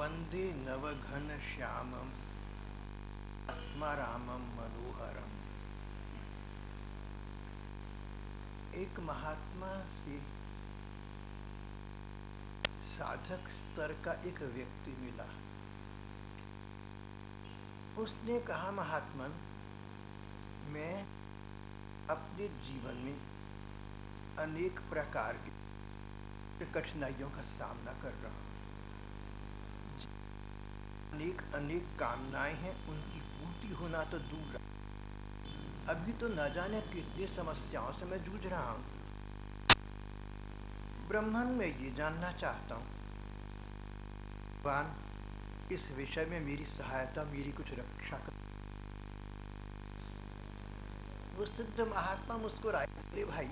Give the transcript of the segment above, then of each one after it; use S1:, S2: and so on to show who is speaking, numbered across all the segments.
S1: वंदे नवघन श्यामम आत्मारामम मनोहरम। एक महात्मा से साधक स्तर का एक व्यक्ति मिला। उसने कहा, महात्मन, मैं अपने जीवन में अनेक प्रकार की कठिनाइयों का सामना कर रहा हूँ। अनेक कामनाएं हैं, उनकी पूर्ति होना तो दूर। अभी तो न जाने कितनी समस्याओं से मैं जूझ रहा हूँ। ब्रह्मन, मैं ये जानना चाहता हूँ, भगवान इस विषय में मेरी सहायता, मेरी कुछ रक्षा कर। वो सिद्ध महात्मा मुस्कुराए, बोले, भाई,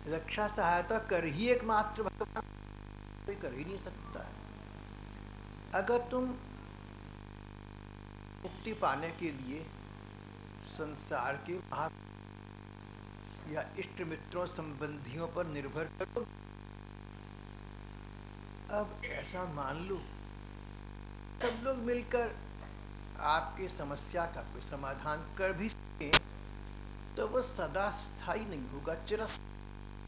S1: रक्षा सहायता कर ही एकमात्र भगवान कोई कर ही नहीं सकता है। अगर तुम मुक्ति पाने के लिए संसार के या इष्ट मित्रों संबंधियों पर निर्भर करो, अब ऐसा मान लो सब लोग मिलकर आपकी समस्या का कोई समाधान कर भी सके, तो वो सदा स्थायी नहीं होगा, चिरकालिक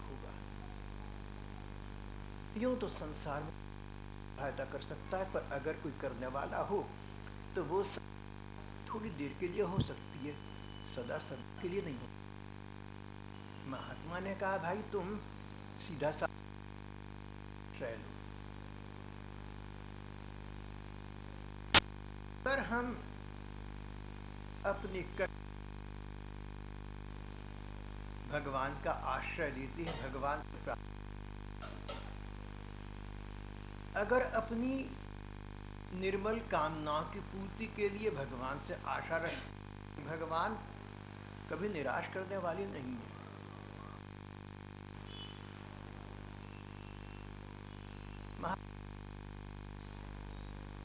S1: होगा। यूं तो संसार में सहायता कर सकता है, पर अगर कोई करने वाला हो तो वो थोड़ी देर के लिए हो सकती है, सदा के लिए नहीं हो। महात्मा ने कहा, भाई तुम सीधा सा लो, पर हम अपने भगवान का आश्रय लेते हैं, भगवान को प्राप्त। अगर अपनी निर्मल कामनाओं की पूर्ति के लिए भगवान से आशा रखें, भगवान कभी निराश करने वाली नहीं है।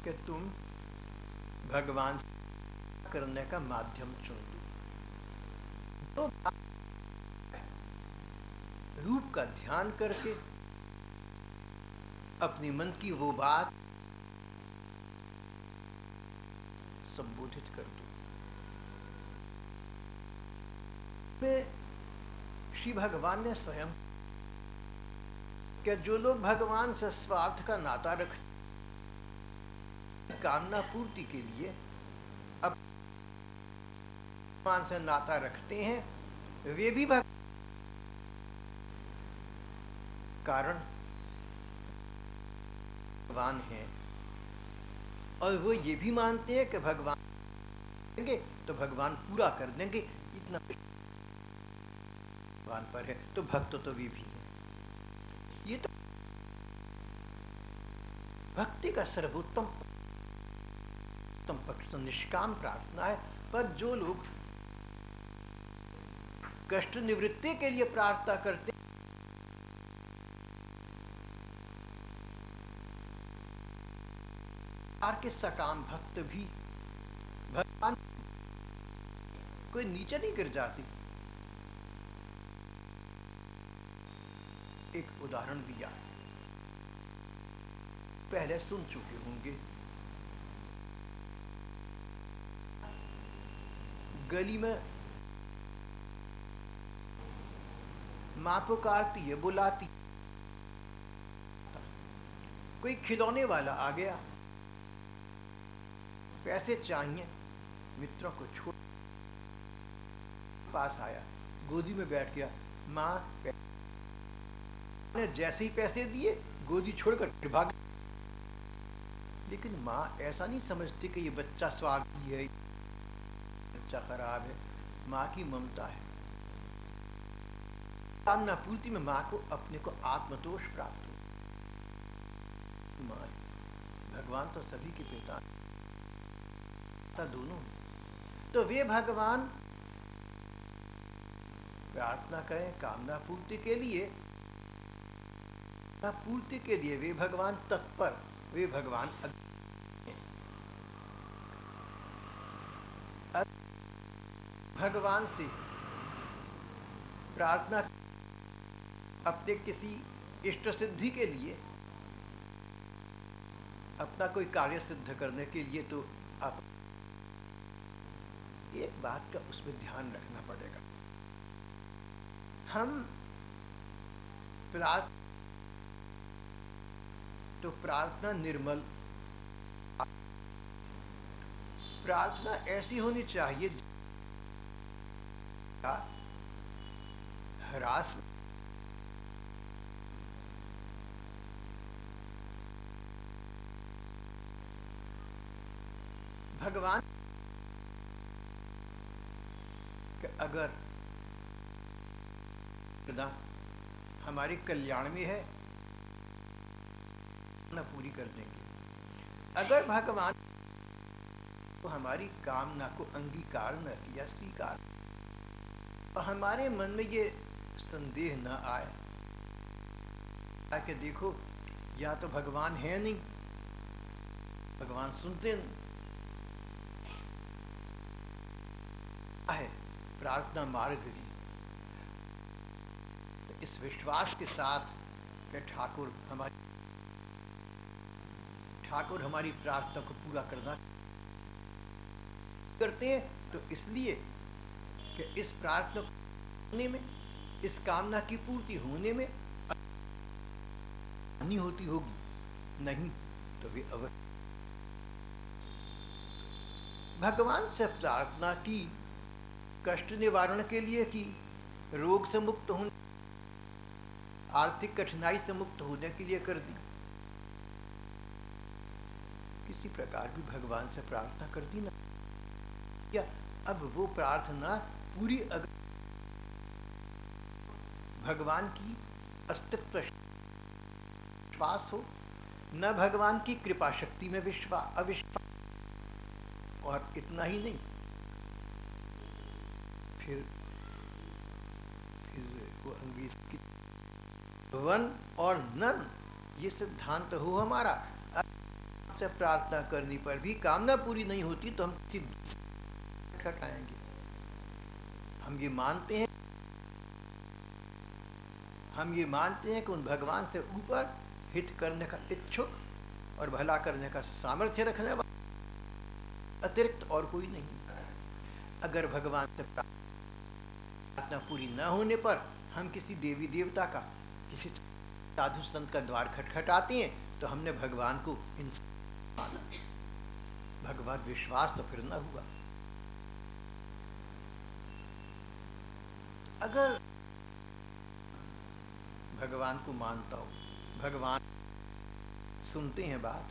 S1: कि तुम भगवान से करने का माध्यम चुन लो, तो रूप का ध्यान करके अपनी मन की वो बात संबोधित कर दो। श्री भगवान ने स्वयं कि जो लोग भगवान से स्वार्थ का नाता रखते, कामना पूर्ति के लिए अब भगवान से नाता रखते हैं, वे भी कारण भगवान हैं, और वो ये भी मानते हैं कि भगवान देंगे तो भगवान पूरा कर देंगे, इतना भगवान पर है, तो भक्त तो वे भी हैं। ये तो भक्ति का सर्वोत्तम पक्ष निष्काम प्रार्थना है। पर जो लोग कष्ट निवृत्ति के लिए प्रार्थना करते, के सकाम भक्त भी भगवान कोई नीचे नहीं गिर जाती। एक उदाहरण दिया, पहले सुन चुके होंगे। गली में मां पुकारती है, बुलाती, कोई खिलौने वाला आ गया, पैसे चाहिए, मित्रों को छोड़ पास आया, गोदी में बैठ गया। माँ ने जैसे ही पैसे दिए, गोदी छोड़कर भाग। लेकिन माँ ऐसा नहीं समझती कि ये बच्चा स्वार्थी है, बच्चा खराब है। माँ की ममता है। कामना पूर्ति में माँ को अपने को आत्मतोष प्राप्त हो। माँ, भगवान तो सभी के पिता दोनों, तो वे भगवान प्रार्थना करें कामना पूर्ति के लिए, पूर्ति के लिए वे भगवान तत्पर, वे भगवान भगवान से प्रार्थना अपने किसी इष्ट सिद्धि के लिए, अपना कोई कार्य सिद्ध करने के लिए तो आप एक बात का उसमें ध्यान रखना पड़ेगा। हम प्रार्थना निर्मल, प्रार्थना ऐसी होनी चाहिए हरास भगवान कि अगर हमारे कल्याण में है ना पूरी कर देंगे। अगर भगवान तो हमारी कामना को अंगीकार न किया, स्वीकार, और हमारे मन में ये संदेह न आए कि देखो या तो भगवान है नहीं, भगवान सुनते नहीं है, प्रार्थना मार्ग भी। तो इस विश्वास के साथ कि ठाकुर हमारी प्रार्थना को पूरा करना करते हैं, तो इसलिए कि इस प्रार्थना होने में, इस कामना की पूर्ति होने में हानि होती होगी, नहीं तो वे अवश्य भगवान से प्रार्थना की, कष्ट निवारण के लिए की, रोग से मुक्त होने, आर्थिक कठिनाई से मुक्त होने के लिए कर दी। किसी प्रकार भी भगवान से प्रार्थना कर दी ना, या अब वो प्रार्थना पूरी अगर भगवान की अस्तित्व विश्वास हो, न भगवान की कृपा शक्ति में अविश्वास, और इतना ही नहीं, फिर वो अंग्रेजी की वन और नन, ये सिद्धांत हो हमारा। से प्रार्थना करने पर भी कामना पूरी नहीं होती तो हम किसी हटाएंगे। हम ये मानते हैं कि उन भगवान से ऊपर हित करने का इच्छुक और भला करने का सामर्थ्य रखने वाला अतिरिक्त और कोई नहीं। अगर भगवान से प्रार्थना पूरी न होने पर हम किसी देवी देवता का, किसी साधु संत का द्वार खटखटाते हैं, तो हमने भगवान को इंसान माना, भगवत विश्वास तो फिर न हुआ। अगर भगवान को मानता हो, भगवान सुनते हैं, बात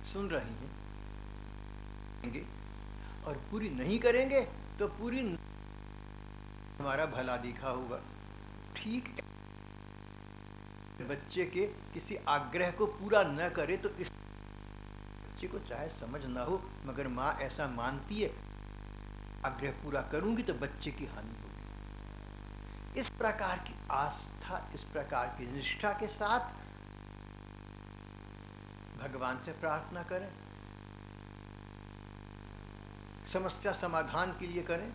S1: सुन रही हैं, और पूरी नहीं करेंगे तो पूरी हमारा भला देखा होगा। ठीक बच्चे के किसी आग्रह को पूरा न करे तो इस बच्चे को चाहे समझ ना हो, मगर माँ ऐसा मानती है, आग्रह पूरा करूंगी तो बच्चे की हानि होगी। इस प्रकार की आस्था, इस प्रकार की निष्ठा के साथ भगवान से प्रार्थना करें, समस्या समाधान के लिए करें,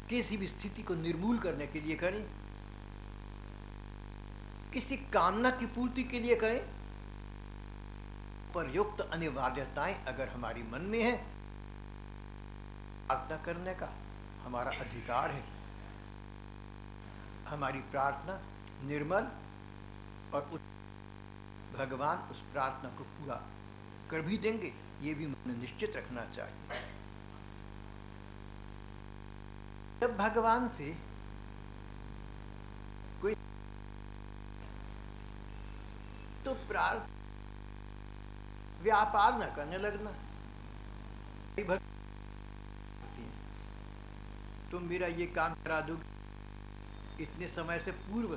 S1: किसी भी स्थिति को निर्मूल करने के लिए करें, किसी कामना की पूर्ति के लिए करें। पर्युक्त अनिवार्यताएं अगर हमारी मन में है, प्रार्थना करने का हमारा अधिकार है। हमारी प्रार्थना निर्मल और भगवान उस प्रार्थना को पूरा कर भी देंगे, ये भी मन निश्चित रखना चाहिए। जब भगवान से कोई तो व्यापार न करने लगना। तुम मेरा ये काम करा दोगे इतने समय से पूर्व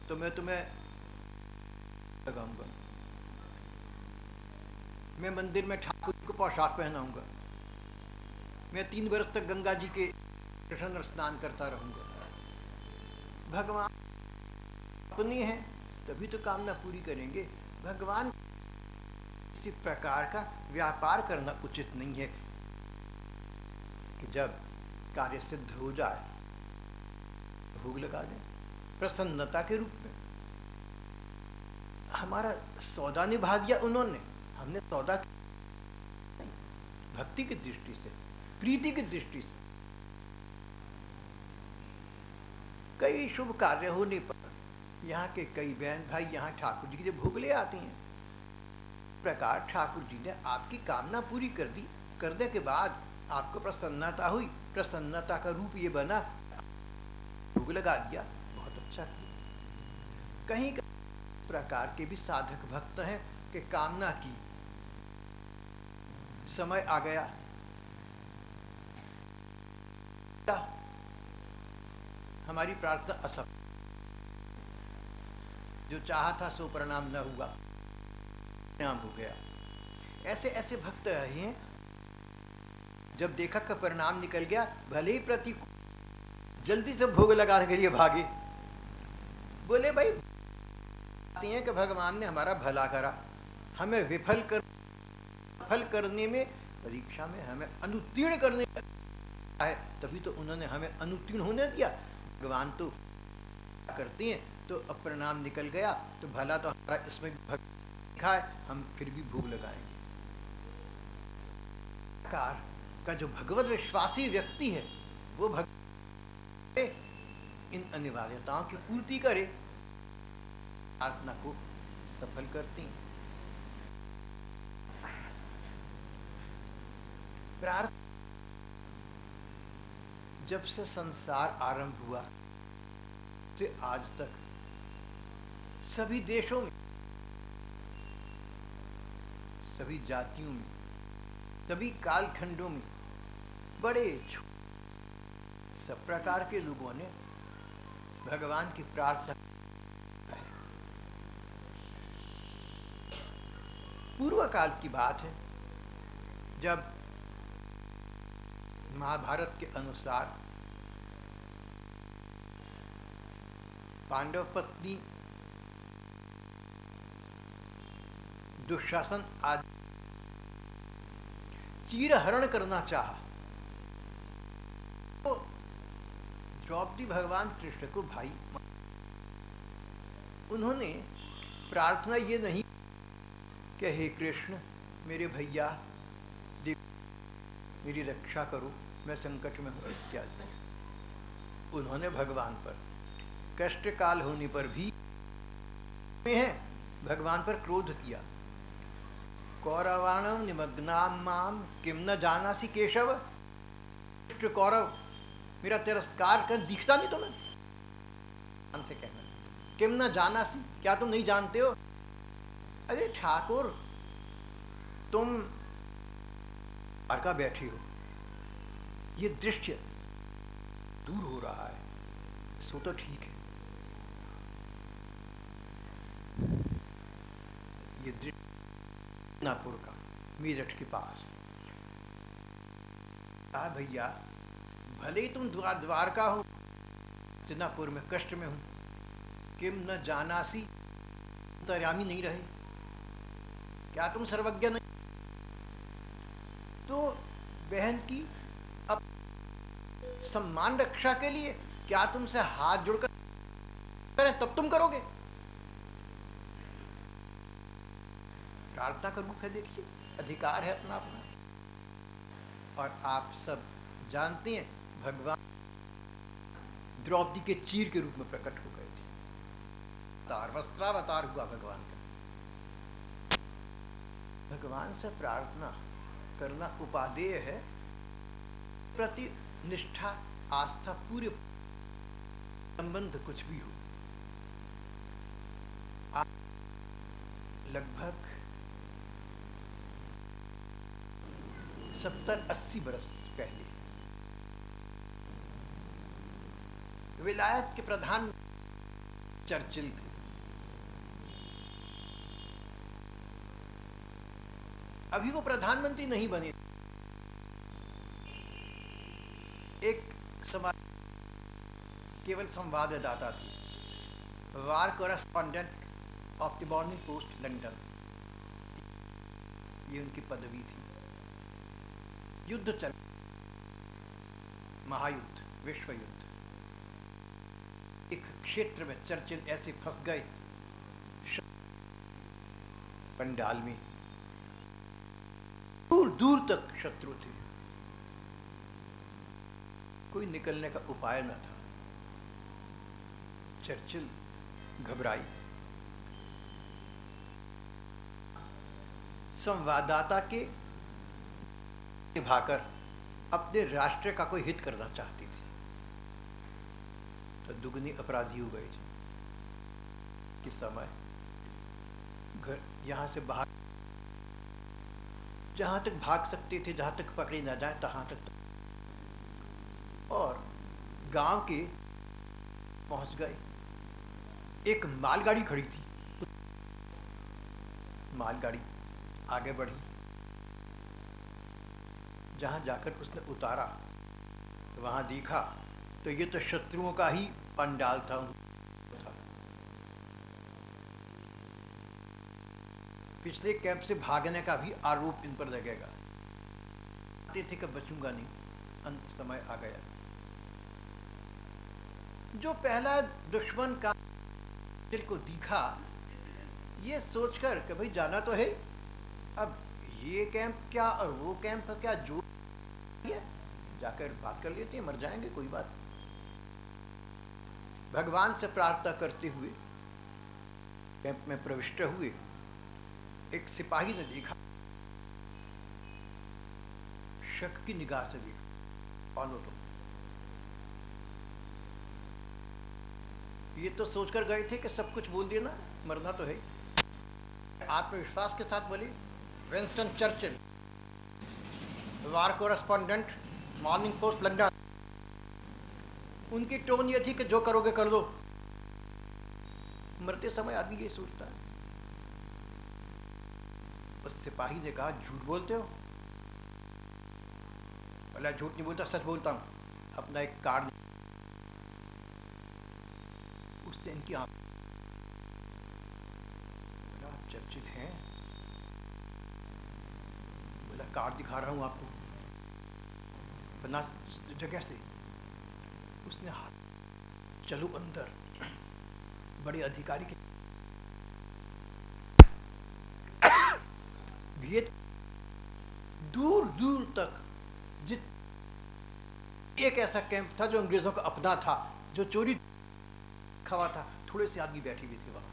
S1: तो मैं तुम्हें लगाऊंगा, मैं मंदिर में ठाकुर को पोशाक पहनाऊंगा, मैं 3 वर्ष तक गंगा जी के कृष्ण स्नान करता रहूंगा। भगवान अपने हैं तभी तो कामना पूरी करेंगे। भगवान किसी प्रकार का व्यापार करना उचित नहीं है कि जब कार्य सिद्ध हो जाए भोग लगा दें प्रसन्नता के रूप में। हमारा सौदा निभा दिया उन्होंने, हमने सौदा नहीं, भक्ति की दृष्टि से, प्रीति की दृष्टि से। कई शुभ कार्य होने पर यहाँ के कई बहन भाई यहाँ ठाकुर जी के भोग ले आती हैं। प्रकार ठाकुर जी ने आपकी कामना पूरी कर दी, करने के बाद आपको प्रसन्नता हुई, प्रसन्नता का रूप ये बना, भोग लगा दिया, बहुत अच्छा किया। कहीं प्रकार के भी साधक भक्त हैं कि कामना की, समय आ गया, हमारी प्रार्थना असफल, जो चाहा था सो परिणाम न हुआ, परिणाम हो गया। ऐसे ऐसे भक्त रहे हैं, जब देखा कि परिणाम निकल गया, भले ही प्रतिकूल, जल्दी से भोग लगाने के लिए भागे। बोले भाई हैं कि भगवान ने हमारा भला करा, हमें विफल करने में, परीक्षा में हमें अनुत्तीर्ण करने है, तभी तो उन्होंने हमें अनुत्तीर्ण होने दिया। भगवान तो करते हैं, तो अब परिणाम निकल गया, तो भला तो हमारा इसमें लिखा है, हम फिर भी भोग लगाएंगे। कार का जो भगवत विश्वासी व्यक्ति है, वो इन अनिवार्यताओं की पूर्ति करे, प्रार्थना को सफल करती हैं। प्रार्थना जब से संसार आरंभ हुआ से आज तक सभी देशों में, सभी जातियों में, सभी कालखंडों में, बड़े सब प्रकार के लोगों ने भगवान की प्रार्थना। पूर्व काल की बात है, जब महाभारत के अनुसार पांडव पत्नी दुशासन आदि चीरहरण करना चाहा, तो द्रौपदी भगवान कृष्ण को भाई, उन्होंने प्रार्थना ये नहीं कि हे कृष्ण मेरे भैया मेरी रक्षा करो, मैं संकट में हूँ इत्यादि। उन्होंने भगवान पर कष्ट काल होने पर भी है भगवान पर क्रोध किया। कौरवाणम निमग्नाम माम किम न जानासी केशव, कौरव मेरा तिरस्कार कर दिखता नहीं तुम्हें, से कहना किम न जानासी, क्या तुम नहीं जानते हो? अरे ठाकुर तुम का बैठे हो, ये दृश्य दूर हो रहा है, सो तो ठीक है, ये दृश्य नापुर का, मेरठ के पास। कहा भैया भले ही तुम द्वारका हो, जनापुर में कष्ट में हूं, किम न जानासी, अंतर्यामी नहीं रहे, क्या तुम सर्वज्ञ नहीं? तो बहन की अब सम्मान रक्षा के लिए क्या तुमसे हाथ जोड़कर करें, तब तुम करोगे? प्रार्थना का रूप है, देखिए अधिकार है अपना अपना। और आप सब जानते हैं भगवान द्रौपदी के चीर के रूप में प्रकट हो गए थे, वस्त्रावतार हुआ भगवान का। भगवान से प्रार्थना करना उपादेय है, प्रति निष्ठा आस्था पूरे संबंध कुछ भी हो। लगभग 70-80 बरस पहले विलायत के प्रधान चर्चिल थे। अभी वो प्रधानमंत्री नहीं बने, एक समाज केवल संवाददाता थे, war correspondent of the Morning Post London, ये उनकी पदवी थी। युद्ध चल, महायुद्ध, विश्व युद्ध, एक क्षेत्र में चर्चिल ऐसे फंस गए, पंडाल में दूर दूर तक शत्रु थे, कोई निकलने का उपाय न था। चर्चिल घबराई। संवाददाता के निभाकर अपने राष्ट्र का कोई हित करना चाहती थी, तो दुगनी अपराधी हो गए थे कि समय घर यहां से बाहर जहां तक भाग सकते थे, जहां तक पकड़े ना जाए तहां तक, और गांव के पहुंच गए। एक मालगाड़ी खड़ी थी, मालगाड़ी आगे बढ़ी, जहां जाकर उसने उतारा तो वहां देखा तो ये तो शत्रुओं का ही पंडाल था। पिछले कैंप से भागने का भी आरोप इन पर लगेगा। थे कि बचूंगा नहीं, अंत समय आ गया। जो पहला दुश्मन का दिल को दिखा, ये सोचकर कि भाई जाना तो है, अब ये कैंप क्या और वो कैंप क्या, जो जाकर बात कर लेते हैं, मर जाएंगे कोई बात। भगवान से प्रार्थना करते हुए कैंप में प्रविष्ट हुए। एक सिपाही ने देखा, शक की निगाह से देखा, कौन हो तुम? ये तो सोचकर गए थे कि सब कुछ बोल देना, मरना तो है। आत्मविश्वास के साथ बोले, विंस्टन चर्चिल, वार कोरेस्पोंडेंट, मॉर्निंग पोस्ट लंदन। उनकी टोन ये थी कि जो करोगे कर दो। मरते समय आदमी ये सोचता है। उस सिपाही ने कहा, झूठ बोलते हो? बोला, झूठ नहीं बोलता, सच बोलता हूं। अपना एक कार्ड, उसने इनकी आंख, बोला आप चर्चिल हैं? बोला कार्ड दिखा रहा हूं आपको, बना जगह से। उसने हाथ, चलो अंदर, बड़े अधिकारी के भेद दूर दूर तक। एक ऐसा कैंप था जो अंग्रेजों का अपना था, जो चोरी खवा था। थोड़े से आदमी बैठे हुए थे वहां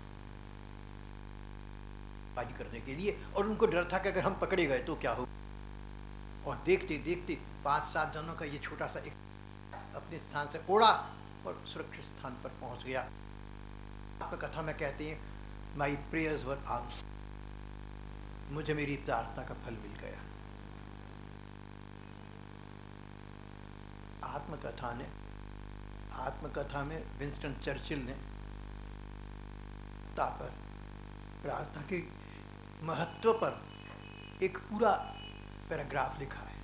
S1: बाजी करने के लिए, और उनको डर था कि अगर हम पकड़े गए तो क्या हो। और देखते देखते 5-7 जनों का ये छोटा सा एक अपने स्थान से उड़ा और सुरक्षित स्थान पर पहुंच गया। आत्मकथा में कहते हैं, माई प्रेयर्स वर आंसर्ड, मुझे मेरी प्रार्थना का फल मिल गया। आत्मकथा में विंस्टन चर्चिल ने पर प्रार्थना के महत्व पर एक पूरा पैराग्राफ लिखा है।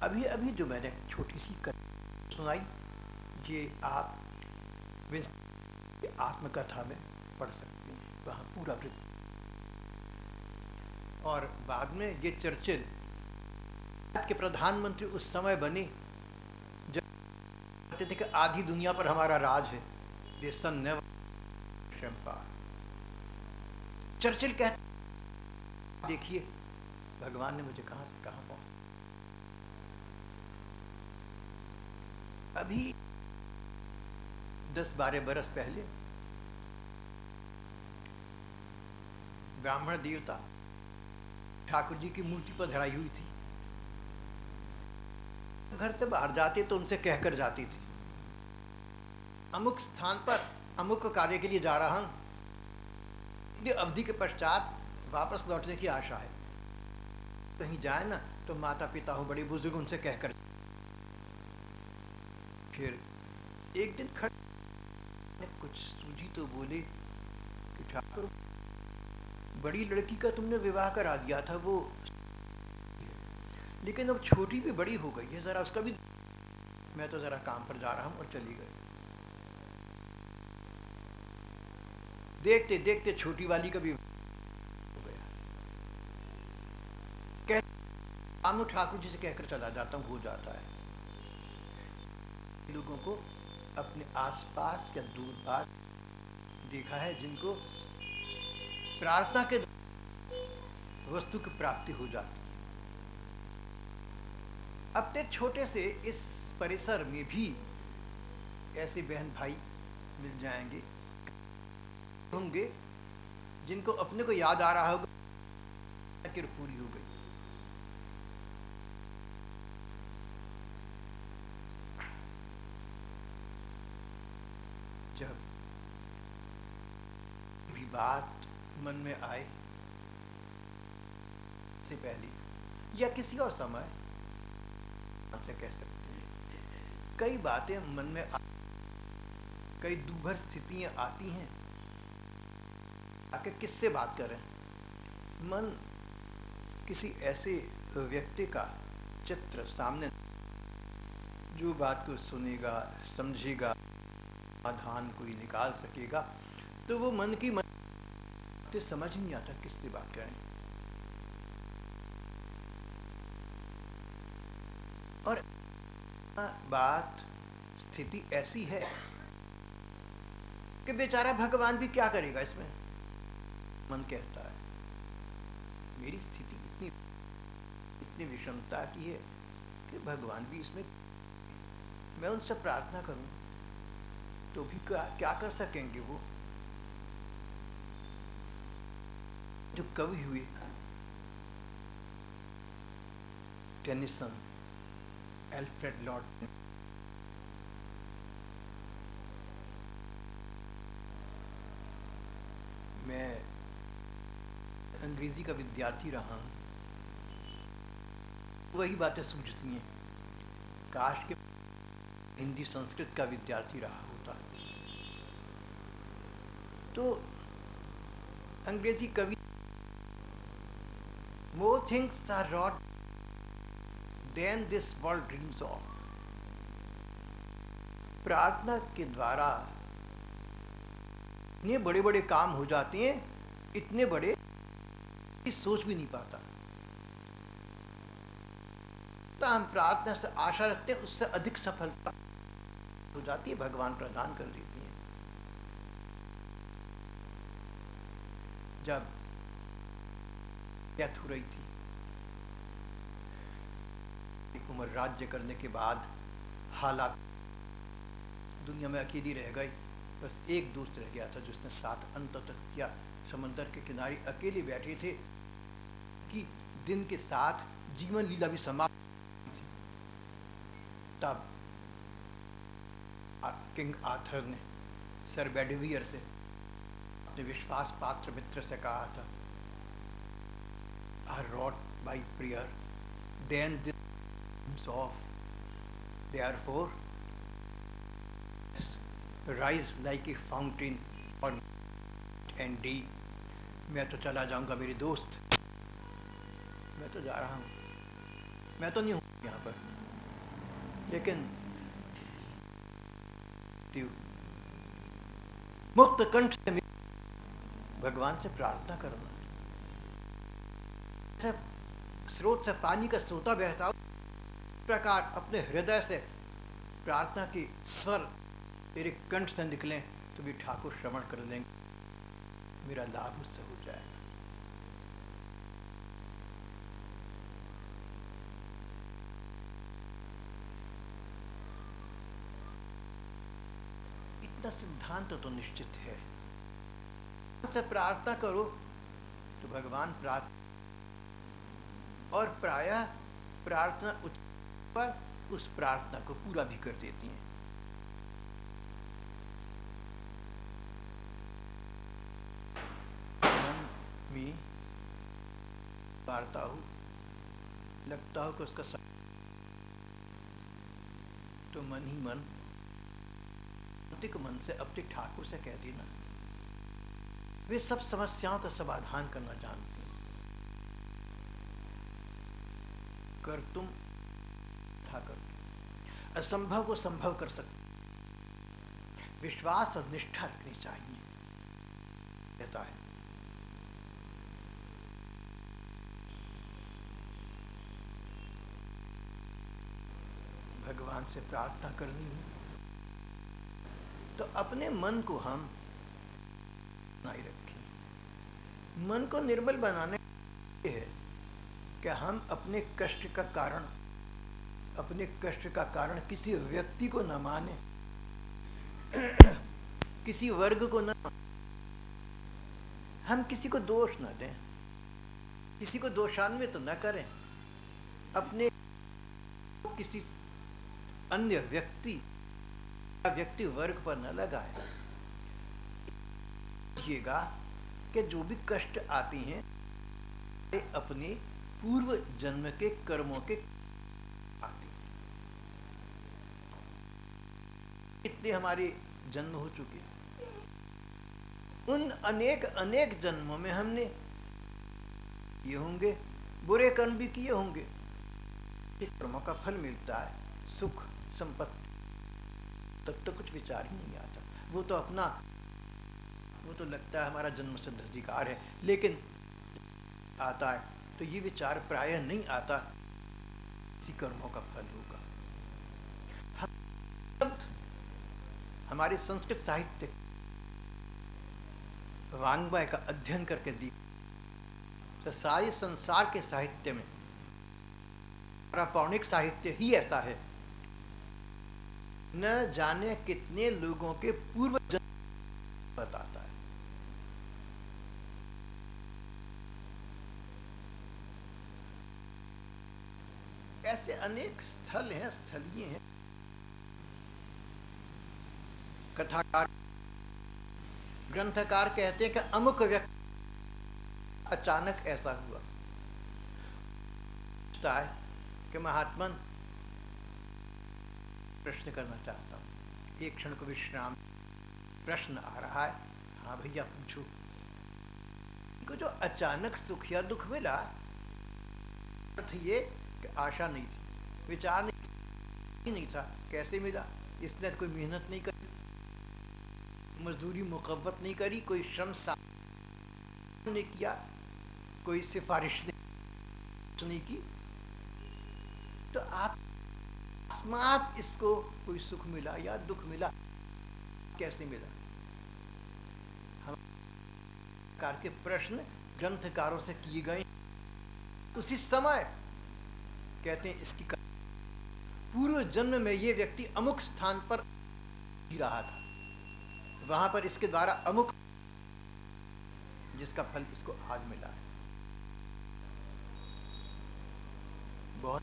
S1: अभी अभी जो मैंने छोटी सी सुनाई, ये आप आत्मकथा में पढ़ सकते हैं, वहाँ पूरा वृत्त। और बाद में ये चर्चिल के प्रधानमंत्री उस समय बने जब कहते थे कि आधी दुनिया पर हमारा राज है। The sun never empire. Churchill कहते, देखिए भगवान ने मुझे कहां से कहां पहुंचा। अभी 10-12 बरस पहले ब्राह्मण देवता ठाकुर जी की मूर्ति पर धराई हुई थी। घर से बाहर जाते तो उनसे कहकर जाती थी, अमुक स्थान पर अमुक कार्य के लिए जा रहा हूं, अवधि के पश्चात वापस लौटने की आशा है। कहीं जाए ना तो माता पिता हो, बड़े बुजुर्ग, उनसे कहकर। फिर एक दिन खड़े कुछ सूझी तो बोले कि ठाकुर, बड़ी लड़की का तुमने विवाह करा दिया था, वो लेकिन अब छोटी भी बड़ी हो गई है, जरा उसका भी। मैं तो जरा काम पर जा रहा हूं, और चली गई। देखते देखते छोटी वाली का भी हो गया। आमू ठाकुर जी से कहकर चला जाता हूं, हो जाता है। लोगों को अपने आसपास या दूर पास देखा है जिनको प्रार्थना के वस्तु की प्राप्ति हो जाती है। अपने छोटे से इस परिसर में भी ऐसे बहन भाई मिल जाएंगे होंगे जिनको अपने को याद आ रहा होगा कि पूरी हो गई। जब भी बात मन में आए से पहले या किसी और समय से कह सकते हैं, कई बातें मन में कई दूभर स्थितियां आती हैं, आके किससे बात करें। मन किसी ऐसे व्यक्ति का चित्र सामने जो बात को सुनेगा, समझेगा, समाधान कोई निकाल सकेगा, तो वो मन की तो समझ नहीं आता किससे बात करें। और बात स्थिति ऐसी है कि बेचारा भगवान भी क्या करेगा इसमें। मन कहता है मेरी स्थिति इतनी विषमता की है कि भगवान भी इसमें, मैं उनसे प्रार्थना करूं तो भी क्या कर सकेंगे। वो जो कवि हुए टेनिसन, एल्फ्रेड लॉर्ड, मैं अंग्रेजी का विद्यार्थी रहा हूं, वही बातें सूझती हैं। काश के हिंदी संस्कृत का विद्यार्थी रहा होता। तो अंग्रेजी कवि, more things are wrought than this world dreams of। प्रार्थना के द्वारा इतने बड़े बड़े काम हो जाते हैं, इतने बड़े सोच भी नहीं पाता। तो हम प्रार्थना से आशा रखते हैं, उससे अधिक सफलता हो जाती है, भगवान प्रदान कर देती है। जब डेथ हो रही थी, उम्र राज्य करने के बाद हालात, दुनिया में अकेली रह गई, बस एक दोस्त रह गया था जिसने साथ अंत तक किया। समंदर के किनारे अकेले बैठे थे कि दिन के साथ जीवन लीला भी समाप्त थी। तब किंग आर्थर ने सर बेडवियर से, अपने विश्वास पात्र मित्र से कहा था, I wrought by prayer, then this off, therefore rise like a fountain or and day। मैं तो चला जाऊंगा मेरे दोस्त, मैं तो जा रहा हूँ, मैं तो नहीं हूँ यहाँ पर, लेकिन मुक्त कंठ से भगवान से प्रार्थना करना, स्रोत से पानी का सोता बहता हो प्रकार अपने हृदय से प्रार्थना की स्वर तेरे कंठ से निकलें तो भी ठाकुर श्रवण कर लेंगे, मेरा लाभ उससे हो जाएगा। इतना सिद्धांत तो निश्चित है, से प्रार्थना करो तो भगवान प्रार्थना, और प्रायः प्रार्थना पर उस प्रार्थना को पूरा भी कर देती हैं। मन में पारता हूँ, लगता हो कि उसका तो मन ही मन, अंतिक मन से अपने ठाकुर से कह देना, वे सब समस्याओं का समाधान करना जानते हैं। कर तुम था करके असंभव को संभव कर सकते, विश्वास और निष्ठा रखनी चाहिए, कहता है। भगवान से प्रार्थना करनी है तो अपने मन को हम बनाए रखें, मन को निर्मल बनाने के है कि हम अपने कष्ट का कारण किसी व्यक्ति को न माने, किसी वर्ग को न, हम किसी को दोष न दें, किसी को दोषान्वित न करें, अपने किसी अन्य व्यक्ति वर्ग पर न लगाए। देखिएगा कि जो भी कष्ट आती हैं वे अपने पूर्व जन्म के कर्मों के आती हैं। इतने हमारे जन्म हो चुके, उन अनेक जन्मों में हमने किए होंगे, बुरे कर्म भी किए होंगे, कर्मों का फल मिलता है, सुख संपत्ति, तब तो कुछ विचार ही नहीं आता। वो तो लगता है हमारा जन्म सिद्ध अधिकार है, लेकिन आता है तो ये विचार प्रायः नहीं आता इसी कर्मों का फल होगा। हमारे संस्कृत साहित्य वाङ्मय का अध्ययन करके दी तो सारे संसार के साहित्य में हमारा पौराणिक साहित्य ही ऐसा है, न जाने कितने लोगों के पूर्व जन्म बताता है। ऐसे अनेक स्थल हैं, स्थलीय हैं। कथाकार ग्रंथकार कहते हैं कि अमुक व्यक्ति अचानक ऐसा हुआ। है कि महात्मन प्रश्न करना चाहता हूं, एक क्षण को विश्राम। प्रश्न आ रहा है, हाँ भैया पूछो। को जो अचानक सुख या दुख मिला, अर्थ ये कि आशा नहीं थी, विचार नहीं था, कैसे मिला? इसने कोई मेहनत नहीं करी, मजदूरी मुकव्वत नहीं करी, कोई श्रम नहीं किया, कोई सिफारिश नहीं की, तो आप अस्मात इसको कोई सुख मिला या दुख मिला, कैसे मिला? हम प्रकार के प्रश्न ग्रंथकारों से किए गए। उसी समय कहते हैं इसकी पूर्व जन्म में ये व्यक्ति अमुक स्थान पर जी रहा था, वहां पर इसके द्वारा अमुक, जिसका फल इसको आज मिला है। बहुत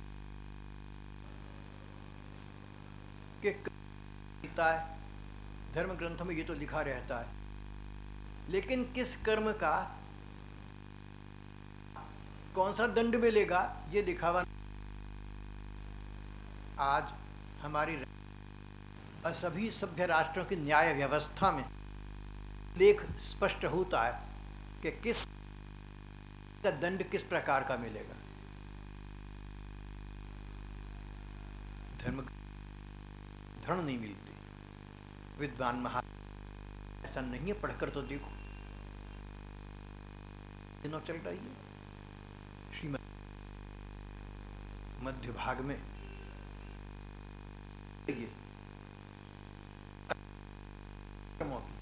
S1: है धर्म ग्रंथों में ये तो लिखा रहता है, लेकिन किस कर्म का कौन सा दंड मिलेगा ये लिखा हुआ। आज हमारी सभी सभ्य राष्ट्रों की न्याय व्यवस्था में लेख स्पष्ट होता है कि किस का दंड किस प्रकार का मिलेगा। धर्म नहीं मिलती, विद्वान महा ऐसा नहीं है, पढ़कर तो देखो दिनों चल रही है। श्रीमद मध्य भाग में ये कर्मों की,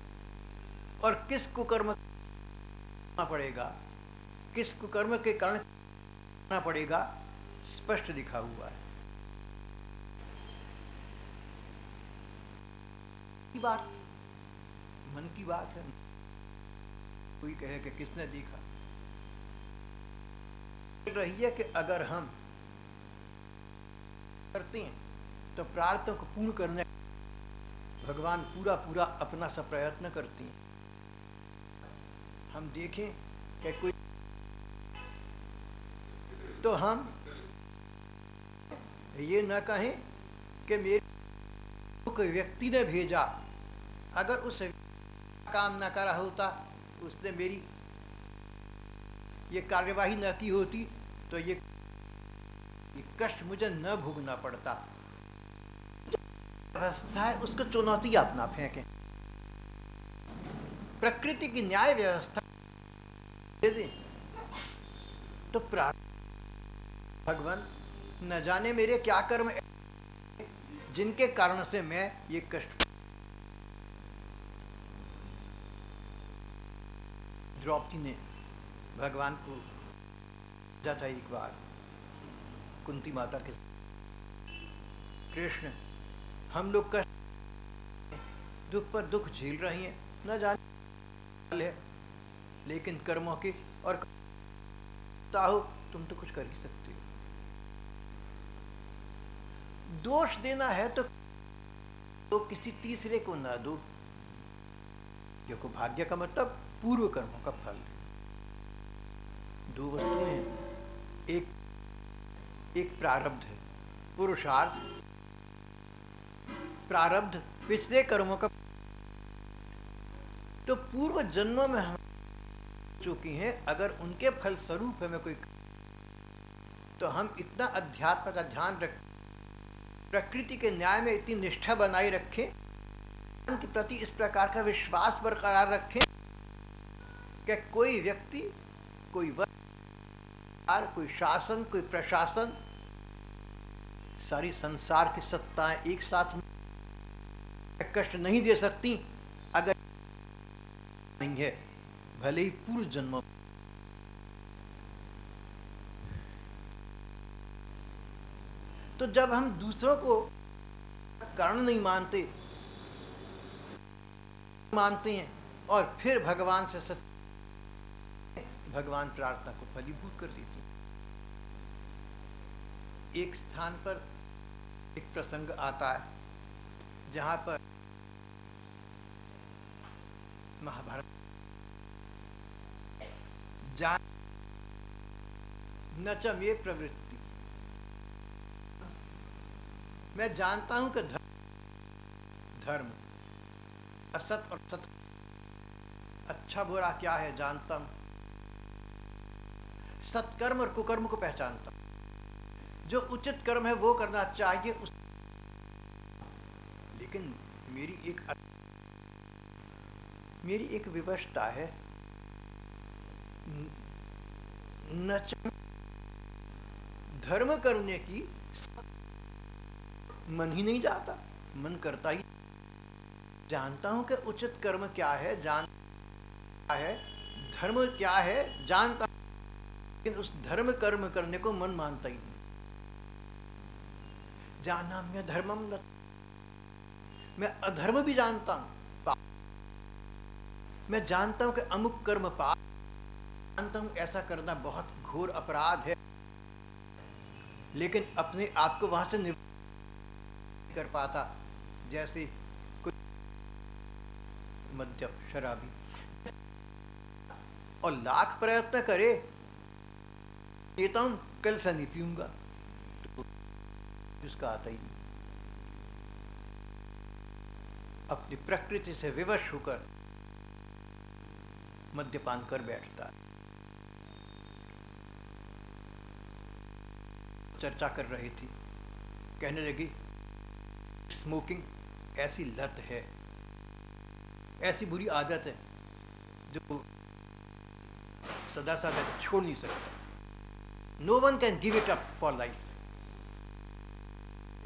S1: और किस कुकर्म करना पड़ेगा, किस कुकर्म के कारण करना पड़ेगा, स्पष्ट लिखा हुआ है। की बात, मन की बात है। कोई कहे कि किसने देखा, रही है कि अगर हम करते हैं तो प्रार्थना को पूर्ण करने भगवान पूरा अपना सा प्रयत्न करते हैं। हम देखें कि कोई, तो हम ये न कहें कि मेरे कोई व्यक्ति ने भेजा, अगर उस काम न करा होता, उसने मेरी ये कार्यवाही न की होती, तो ये कष्ट मुझे न भोगना पड़ता। व्यवस्था है उसको चुनौती आप ना फेंकें। प्रकृति की न्याय व्यवस्था दे दें तो भगवान न जाने मेरे क्या कर्म जिनके कारण से मैं ये कष्ट। द्रौपदी ने भगवान को जाता एक बार कुंती माता के, कृष्ण हम लोग का दुख पर दुख झेल रही हैं, न जाने, लेकिन कर्मों के और हो तुम तो कुछ कर ही सकते हो। दोष देना है तो किसी तीसरे को ना दो, क्योंकि भाग्य का मतलब पूर्व कर्मों का फल। दो वस्तुएं हैं, एक प्रारब्ध है, पुरुषार्थ। प्रारब्ध पिछले कर्मों का, तो पूर्व जन्मों में हम चुकी हैं, अगर उनके फल स्वरूप हमें कोई, तो हम इतना अध्यात्म का ध्यान रख, प्रकृति के न्याय में इतनी निष्ठा बनाए रखें, उनके प्रति इस प्रकार का विश्वास बरकरार रखें कि कोई व्यक्ति, कोई वर्ग, कोई शासन, कोई प्रशासन, सारी संसार की सत्ताएं एक साथ कष्ट नहीं दे सकती अगर नहीं है, भले ही पूर्व जन्म। तो जब हम दूसरों को कारण नहीं मानते हैं और फिर भगवान से भगवान प्रार्थना को फलीभूत कर देती है। एक स्थान पर एक प्रसंग आता है जहां पर महाभारत न च मे प्रवृत्ति, मैं जानता हूं कि धर्म असत और सत, अच्छा बुरा क्या है जानता हूं, सत्कर्म और कुकर्म को पहचानता हूं, जो उचित कर्म है वो करना चाहिए उस, लेकिन मेरी एक विवशता है, न धर्म करने की मन ही नहीं जाता, मन करता ही, जानता हूं कि उचित कर्म क्या है, जानता है धर्म क्या है, जानता, लेकिन उस धर्म कर्म करने को मन मानता ही नहीं। जानाम्य धर्मम न, मैं अधर्म भी जानता हूं, मैं जानता हूं कि अमुक कर्म पाप, जानता हूं ऐसा करना बहुत घोर अपराध है, लेकिन अपने आप को वहां से निवृत्त कर पाता। जैसे कोई मद्यप शराबी और लाख प्रयत्न करे, पीता हूं कल से नहीं पीऊंगा, तो उसका आता ही नहीं, अपनी प्रकृति से विवश होकर मद्यपान कर बैठता है। चर्चा कर रही थी, कहने लगी स्मोकिंग ऐसी लत है, ऐसी बुरी आदत है जो सदा सदा छोड़ नहीं सकता, no one can give it up for life.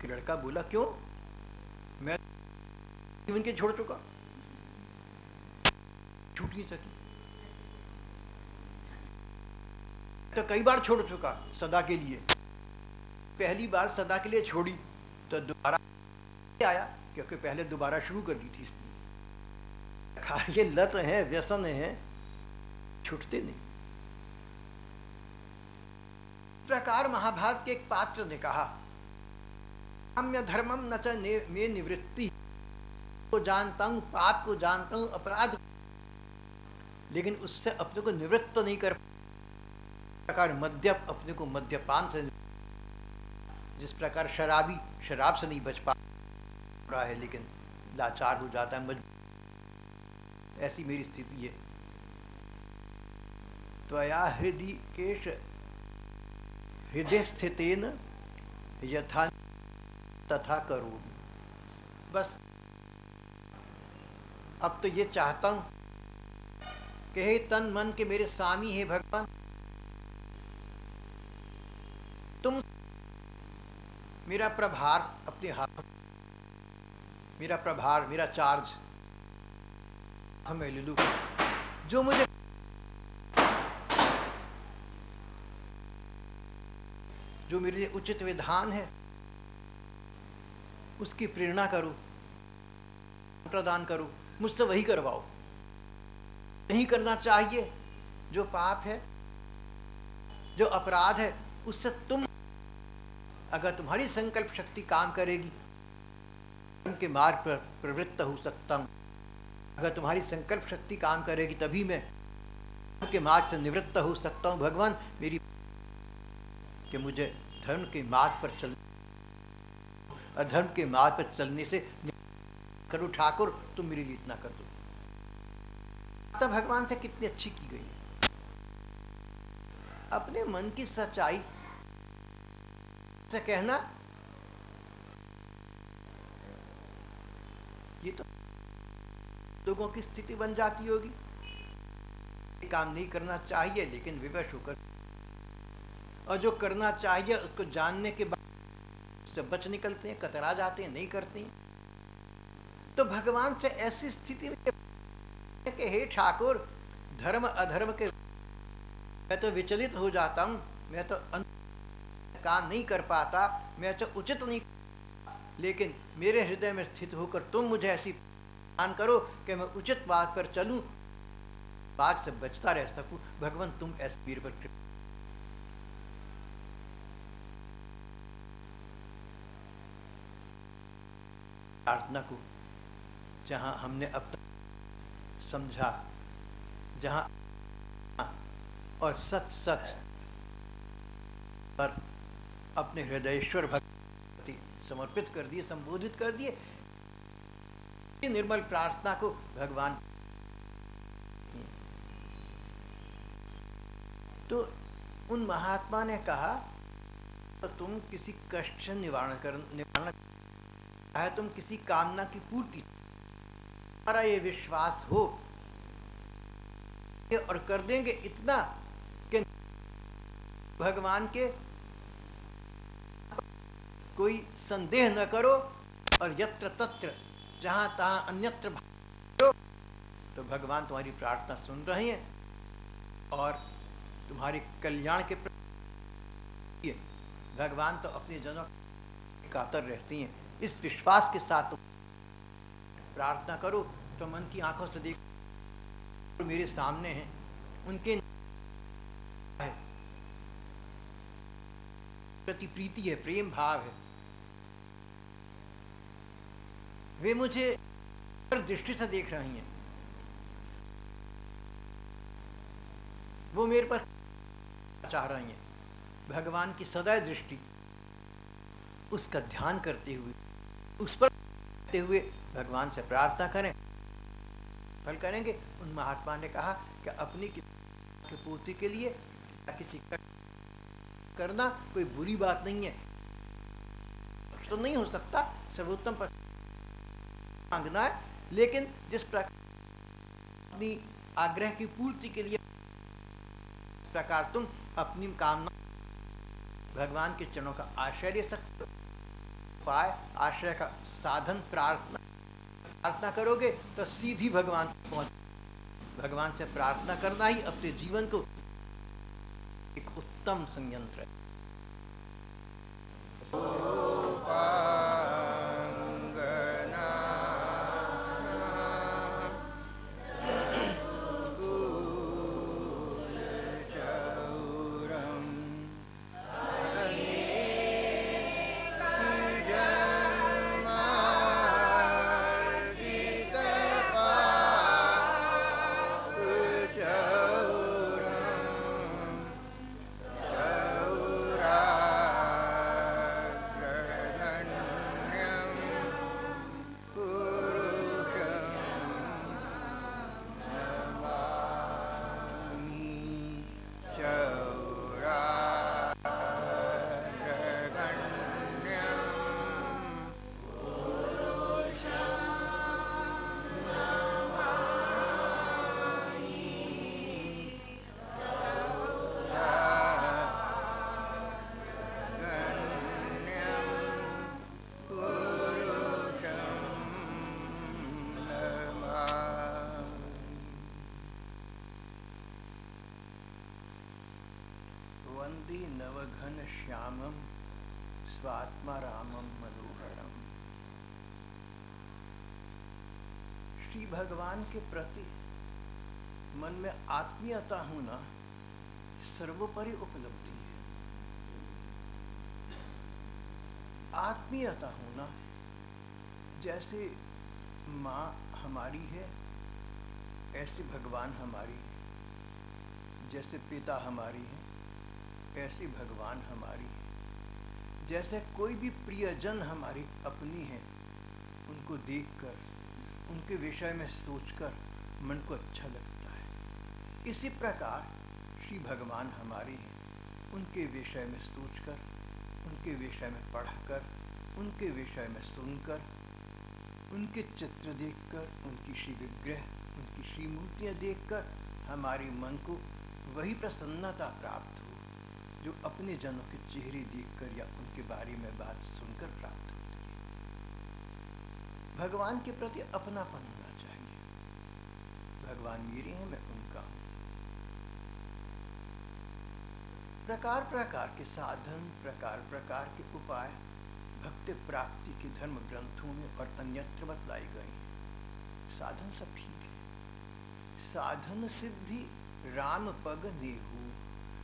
S1: कि लड़का बोला क्यों, मैं जीवन के छोड़ चुका, छूट नहीं सकी, तो कई बार छोड़ चुका सदा के लिए, पहली बार सदा के लिए छोड़ी तो दोबारा आया, क्योंकि पहले दोबारा शुरू कर दी थी इसने। ये लत है, व्यसन है, छूटते नहीं। इस प्रकार महाभारत के एक पात्र ने कहा, काम्य धर्मम न च मे निवृत्ति, को जानता हूं, पाप को जानता हूं, अपराध, लेकिन उससे अपने को निवृत्त नहीं कर प्रकार मद्यप अपने को मद्यपान से, जिस प्रकार शराबी शराब से नहीं बच पा रहा है लेकिन लाचार हो जाता है, ऐसी मेरी स्थिति है। त्वया हृदय केश हृदय स्थितेन यथा तथा करो, बस अब तो ये चाहता हूं कि हे तन मन के मेरे स्वामी है भगवान, तुम मेरा प्रभार अपने हाथ, मेरा प्रभार, मेरा चार्ज हमें ले लो, जो मुझे जो मेरे लिए उचित विधान है उसकी प्रेरणा करो, प्रदान करो, मुझसे वही करवाओ। नहीं करना चाहिए जो पाप है, जो अपराध है, उससे तुम, अगर तुम्हारी संकल्प शक्ति काम करेगी, के मार्ग पर प्रवृत्त हो सकता हूँ। अगर तुम्हारी संकल्प शक्ति काम करेगी तभी मैं के मार्ग से निवृत्त हो सकता हूँ। भगवान मेरी कि मुझे धर्म के मार्ग पर चल, और धर्म के मार्ग पर चलने से करो ठाकुर, तुम मेरे लिए इतना कर दो। तब भगवान से कितनी अच्छी की गई है। अपने मन की सच्चाई से कहना, ये तो लोगों की स्थिति बन जाती होगी। काम नहीं करना चाहिए लेकिन विवश होकर, और जो करना चाहिए उसको जानने के बाद से बच निकलते हैं, कतरा जाते हैं, नहीं करते हैं। तो भगवान से ऐसी स्थिति में कि हे ठाकुर, धर्म अधर्म के मैं तो विचलित हो जाता हूँ, मैं तो काम नहीं कर पाता, मैं तो उचित नहीं, लेकिन मेरे हृदय में स्थित होकर तुम मुझे ऐसी दान करो कि मैं उचित बात पर चलूं, बात से बचता रह सकूं। भगवान तुम ऐसे वीर पर प्रार्थना को जहां हमने अब तक समझा, जहां और सच सच पर अपने हृदयेश्वर भक्ति समर्पित कर दिए, संबोधित कर दिए, निर्मल प्रार्थना को भगवान। तो उन महात्मा ने कहा तो तुम किसी कष्ट से निवारण है, तुम किसी कामना की पूर्ति, हमारा ये विश्वास हो और कर देंगे इतना कि भगवान के कोई संदेह न करो, और यत्र तत्र जहां तहां अन्यत्र तो भगवान तुम्हारी प्रार्थना सुन रहे हैं और तुम्हारे कल्याण के प्रति भगवान तो अपने जनों कातर रहती हैं। इस विश्वास के साथ तुम प्रार्थना करो। तो मन की आंखों से देख, मेरे सामने हैं, उनके प्रति प्रीति है, प्रेम भाव है, वे मुझे दृष्टि से देख रही हैं, वो मेरे पर चाह रही हैं। भगवान की सदैव दृष्टि, उसका ध्यान करते हुए, उस पर करते हुए भगवान से प्रार्थना करें, फल करेंगे। उन महात्मा ने कहा कि अपनी की पूर्ति के लिए किसी करना कोई बुरी बात नहीं है, तो नहीं हो सकता, सर्वोत्तम पर मांगना है, लेकिन जिस प्रकार अपनी आग्रह की पूर्ति के लिए प्रकार तुम अपनी कामना भगवान के चरणों का आश्रय ले सकते हो। पाए आश्रय का साधन प्रार्थना करोगे तो सीधी भगवान पहुंच। भगवान से प्रार्थना करना ही अपने जीवन को एक उत्तम संयंत्र है। वंदे नवघन श्यामम स्वात्मा रामम मनोहरम। श्री भगवान के प्रति मन में आत्मीयता होना सर्वोपरि उपलब्धि है। आत्मीयता होना, जैसे माँ हमारी है ऐसे भगवान हमारी है, जैसे पिता हमारी है ऐसे भगवान हमारी है, जैसे कोई भी प्रियजन हमारी अपनी है, उनको देखकर उनके विषय में सोचकर मन को अच्छा लगता है। इसी प्रकार श्री भगवान हमारी हैं, उनके विषय में सोचकर, उनके विषय में पढ़कर, उनके विषय में सुनकर, उनके चित्र देखकर, उनकी श्री विग्रह, उनकी श्री मूर्तियाँ देखकर हमारे मन को वही प्रसन्नता प्राप्त हो जो अपने जनों के चेहरे देखकर या उनके बारे में बात सुनकर प्राप्त होती है। भगवान के प्रति अपनापन होना चाहिए। भगवान मेरे हैं, मैं उनका हूँ। प्रकार प्रकार के साधन, प्रकार प्रकार के उपाय भक्ति प्राप्ति के धर्म ग्रंथों में और अन्यत्र बतलाए गए हैं। साधन सब ठीक है। साधन सिद्धि राम पग नेहू।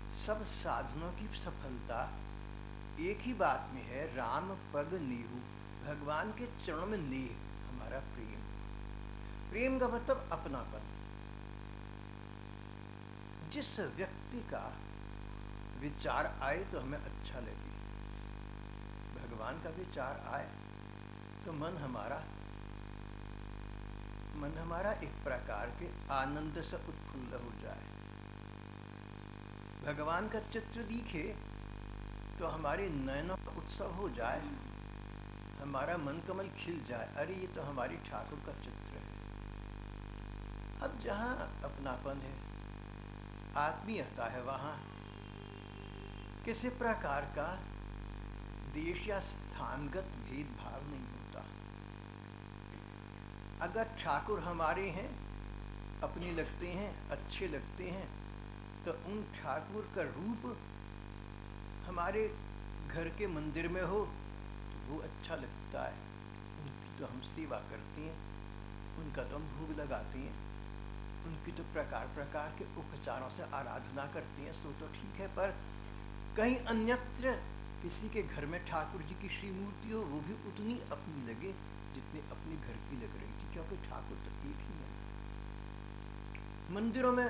S1: सब साधनों की सफलता एक ही बात में है, राम पग नेहू, भगवान के चरणों में नेह, हमारा प्रेम। प्रेम का मतलब अपनापन। जिस व्यक्ति का विचार आए तो हमें अच्छा लगे, भगवान का विचार आए तो मन हमारा एक प्रकार के आनंद से उत्फुल्ल हो जाए। भगवान का चित्र दिखे तो हमारे नयनों का उत्सव हो जाए, हमारा मन कमल खिल जाए, अरे ये तो हमारी ठाकुर का चित्र है। अब जहाँ अपनापन है, आत्मीयता है, वहाँ किसी प्रकार का देश या स्थानगत भेदभाव नहीं होता। अगर ठाकुर हमारे हैं, अपने लगते हैं, अच्छे लगते हैं, तो उन ठाकुर का रूप हमारे घर के मंदिर में हो तो वो अच्छा लगता है। उनकी तो हम सेवा करते हैं, उनका तो हम भोग लगाते हैं, उनकी तो प्रकार प्रकार के उपचारों से आराधना करते हैं, सो तो ठीक है। पर कहीं अन्यत्र किसी के घर में ठाकुर जी की श्री मूर्ति हो, वो भी उतनी अपनी लगे जितनी अपने घर की लग रही थी, क्योंकि ठाकुर तो एक ही है। मंदिरों में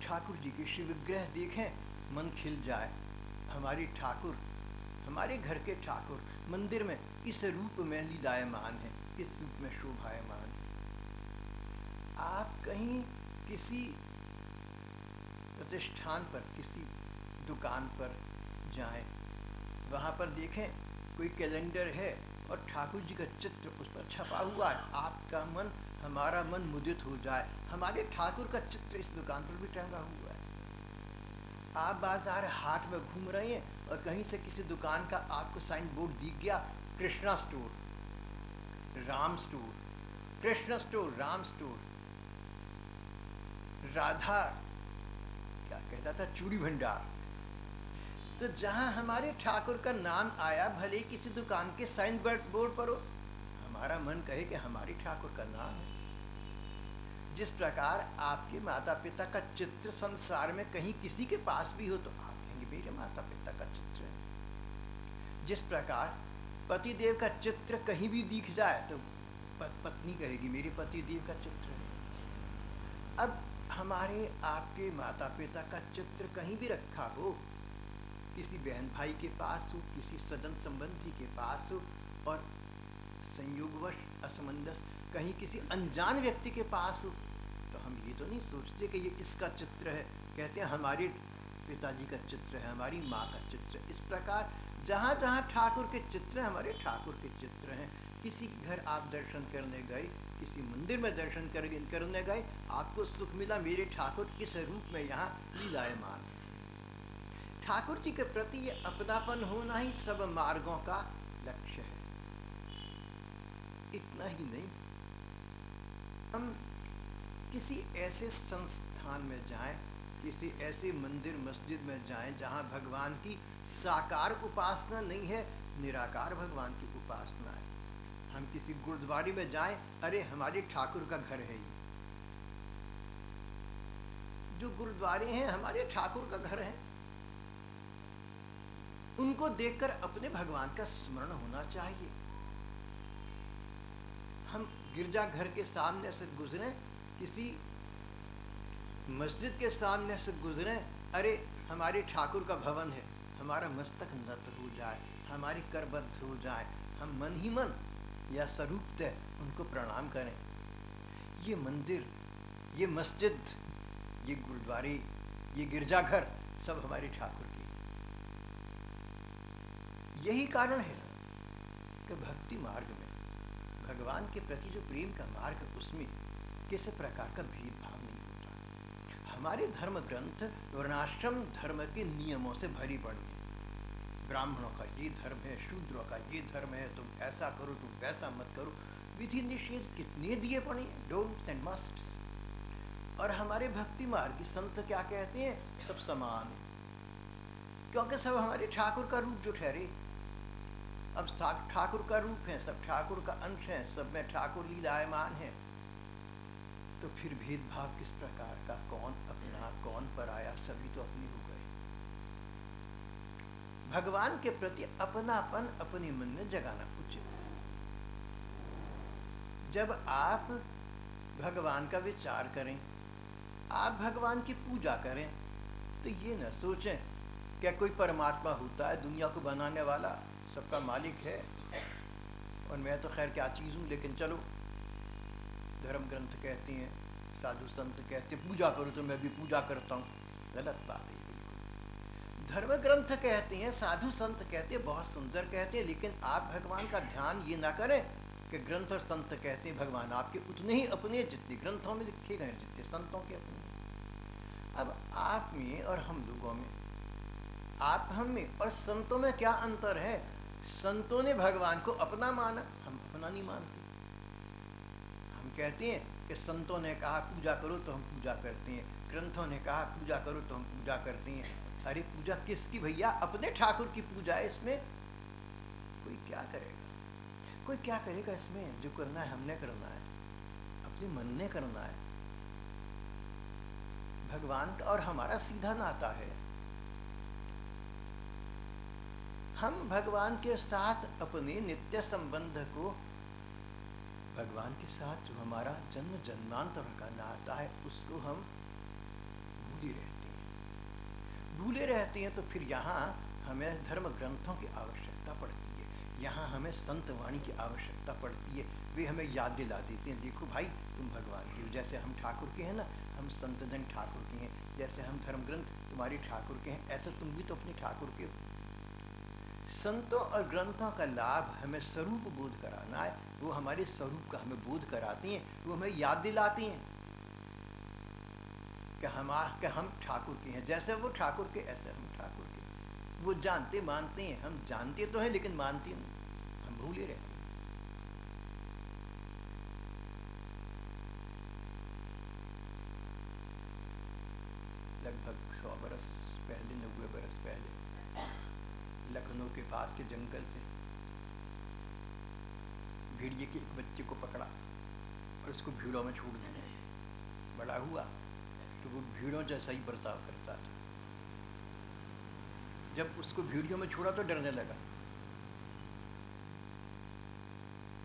S1: ठाकुर जी के श्री विग्रह देखें, मन खिल जाए। हमारी ठाकुर, हमारे घर के ठाकुर मंदिर में इस रूप में लीलायमान है, इस रूप में शोभायमान है। आप कहीं किसी प्रतिष्ठान पर, किसी दुकान पर जाएं, वहाँ पर देखें कोई कैलेंडर है और ठाकुर जी का चित्र उस पर छपा हुआ है, आपका मन, हमारा मन मुदित हो जाए। हमारे ठाकुर का चित्र इस दुकान पर भी टंगा हुआ है। आप बाजार हाट में घूम रहे हैं और कहीं से किसी दुकान का आपको साइन बोर्ड दिख गया, Krishna store, Ram store, Krishna store, Ram store, Radha क्या कहता था, चूड़ी भंडार। तो जहां हमारे ठाकुर का नाम आया, भले किसी दुकान के साइन बोर्ड पर हो, हमारा मन कहे कि हमारे ठाकुर का नाम है। जिस प्रकार आपके माता पिता का चित्र संसार में कहीं किसी के पास भी हो तो आप कहेंगे मेरे माता पिता का चित्र है। जिस प्रकार पति देव का चित्र कहीं भी दिख जाए तो पत्नी कहेगी मेरे पति देव का चित्र है। अब हमारे आपके माता पिता का चित्र कहीं भी रखा हो, किसी बहन भाई के पास हो, किसी सजन संबंधी के पास हो, और संयोगवश असमंजस कहीं किसी अनजान व्यक्ति के पास हो, तो हम ये तो नहीं सोचते कि ये इसका चित्र है, कहते हैं हमारे पिताजी का चित्र है, हमारी माँ का चित्र। इस प्रकार जहाँ जहाँ ठाकुर के चित्र हैं, हमारे ठाकुर के चित्र हैं। किसी घर आप दर्शन करने गए, किसी मंदिर में दर्शन करने गए, आपको सुख मिला, मेरे ठाकुर किस रूप में यहाँ लीलायमान है। ठाकुर जी के प्रति ये अपनापन होना ही सब मार्गों का लक्ष्य है। इतना ही नहीं, हम किसी ऐसे संस्थान में जाएं किसी ऐसे मंदिर मस्जिद में जाएं जहां भगवान की साकार उपासना नहीं है, निराकार भगवान की उपासना है। हम किसी गुरुद्वारे में जाएं, अरे हमारे ठाकुर का घर है ये। जो गुरुद्वारे हैं हमारे ठाकुर का घर है, उनको देखकर अपने भगवान का स्मरण होना चाहिए। हम गिरजाघर के सामने से गुजरें, किसी मस्जिद के सामने से गुजरें, अरे हमारे ठाकुर का भवन है, हमारा मस्तक नत हो जाए, हमारी करबद्ध हो जाए, हम मन ही मन या स्वरूपतः उनको प्रणाम करें। ये मंदिर, ये मस्जिद, ये गुरुद्वारे, ये गिरजाघर सब हमारे ठाकुर के। यही कारण है कि भक्ति मार्ग में भगवान के प्रति जो प्रेम का मार्ग, उसमें किसी प्रकार का भेदभाव नहीं होता। हमारे धर्म ग्रंथ वर्णाश्रम धर्म के नियमों से भरी पड़ी है। ब्राह्मणों का ये धर्म है, शूद्रों का ये धर्म है, तुम ऐसा करो, तुम वैसा मत करो। विधि निषेध कितने दिए पड़े हैं, डोंट्स एंड मस्ट्स। और हमारे भक्ति मार्ग की संत क्या कहते हैं, सब समान है, क्योंकि सब हमारे ठाकुर का रूप जो ठहरे। अब ठाकुर का रूप है, सब ठाकुर का अंश है, सब में ठाकुर लीलायमान है, तो फिर भेदभाव किस प्रकार का, कौन अपना कौन पराया, सभी तो अपने हो गए। भगवान के प्रति अपनापन अपने मन में जगाना उचित है। जब आप भगवान का विचार करें, आप भगवान की पूजा करें, तो ये न सोचें क्या कोई परमात्मा होता है दुनिया को बनाने वाला, सबका मालिक है, और मैं तो खैर क्या चीज़ हूँ, लेकिन चलो धर्म ग्रंथ कहते हैं, साधु संत कहते हैं पूजा करो तो मैं भी पूजा करता हूँ। गलत बात है बिल्कुल। धर्म ग्रंथ कहते हैं, साधु संत कहते हैं, बहुत सुंदर कहते हैं, लेकिन आप भगवान का ध्यान ये ना करें कि ग्रंथ और संत कहते हैं भगवान आपके उतने ही अपने जितने ग्रंथों में लिखे गए, जितने संतों के अपने। अब आप में और हम लोगों में, आप हम में और संतों में क्या अंतर है? संतों ने भगवान को अपना माना, हम अपना नहीं मानते। हम कहते हैं कि संतों ने कहा पूजा करो तो हम पूजा करते हैं, ग्रंथों ने कहा पूजा करो तो हम पूजा करते हैं। अरे पूजा किसकी भैया? अपने ठाकुर की पूजा है। इसमें कोई क्या करेगा? कोई क्या करेगा इसमें? जो करना है हमने करना है, अपने मन ने करना है। भगवान का और हमारा सीधा नाता है। हम भगवान के साथ अपने नित्य संबंध को, भगवान के साथ जो हमारा जन्म जन्मांतर का नाता है, उसको हम भूले रहते हैं। तो फिर यहाँ हमें धर्म ग्रंथों की आवश्यकता पड़ती है, यहाँ हमें संत वाणी की आवश्यकता पड़ती है। वे हमें याद दिला देते हैं, देखो भाई तुम भगवान के हो, जैसे हम ठाकुर के हैं ना, हम संत जन ठाकुर के हैं, जैसे हम धर्म ग्रंथ तुम्हारे ठाकुर के हैं, ऐसे तुम भी तो अपने ठाकुर के हो। संतों और ग्रंथों का लाभ हमें स्वरूप बोध कराना है। वो हमारे स्वरूप का हमें बोध कराती हैं, वो हमें याद दिलाती हैं कि हम ठाकुर के हैं। जैसे वो ठाकुर के, ऐसे हम ठाकुर के। वो जानते मानते हैं, हम जानते तो हैं लेकिन मानते नहीं, हम भूले रहते हैं। लगभग 100 बरस पहले, 90 बरस पहले, लखनऊ के पास के जंगल से भेड़िए के एक बच्चे को पकड़ा और उसको भीड़ों में छोड़ दिया। बड़ा हुआ तो वो भीड़ों जैसा ही बर्ताव करता था। जब उसको भीड़ियों में छोड़ा तो डरने लगा।